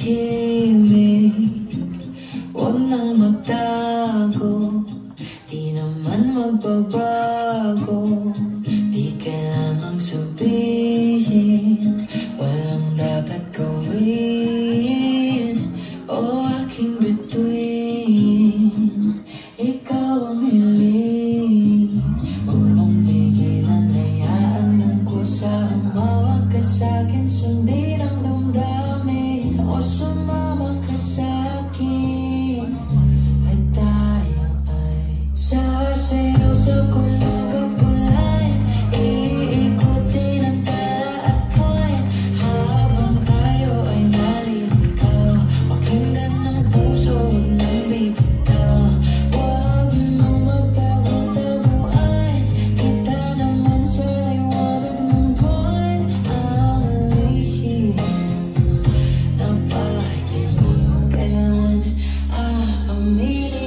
tahimik, huwag nang magtago, di naman magbabago. Di kailangang sabihin, walang dapat gawin o aking bituin. Ikaw ang hiling, huwag mong pigilan, hayaan mong kusahan. Mawag ka sa'kin, sundin ang damdamin, o sumama ka sa'kin. At tayo ay sasayaw sa kulog at kulay, iikutin ang tala at koy, habang tayo ay naliligaw. Pakinggan ng puso, huwag nang bibitaw. Huwag nang magtago-taguan, kita naman sa liwanag ng buwan. Ang lihim na pakikinig, kailan aaminin.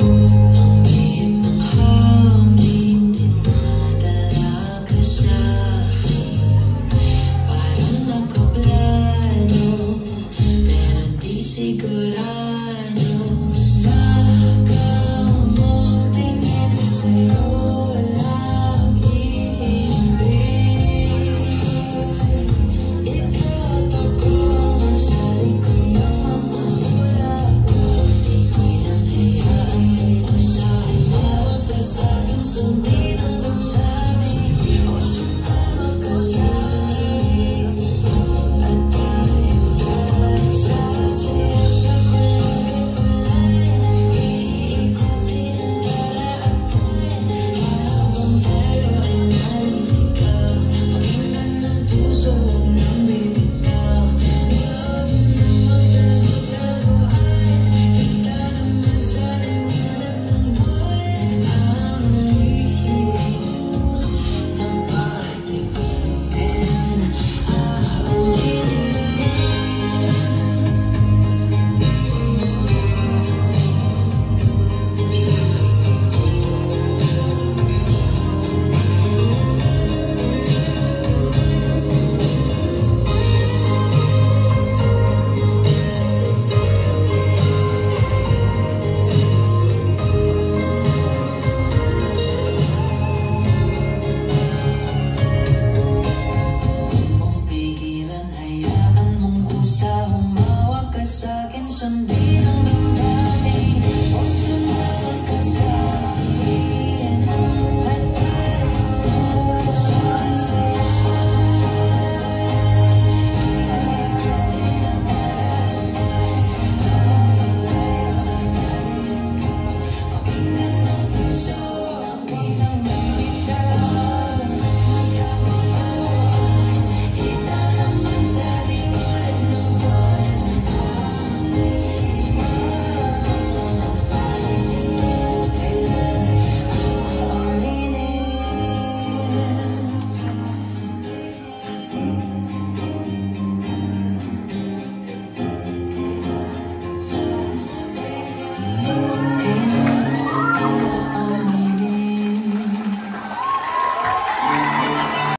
Ang lihim ng hangin, dinadala ka sa'kin, parang nakaplano, pero di sigurado.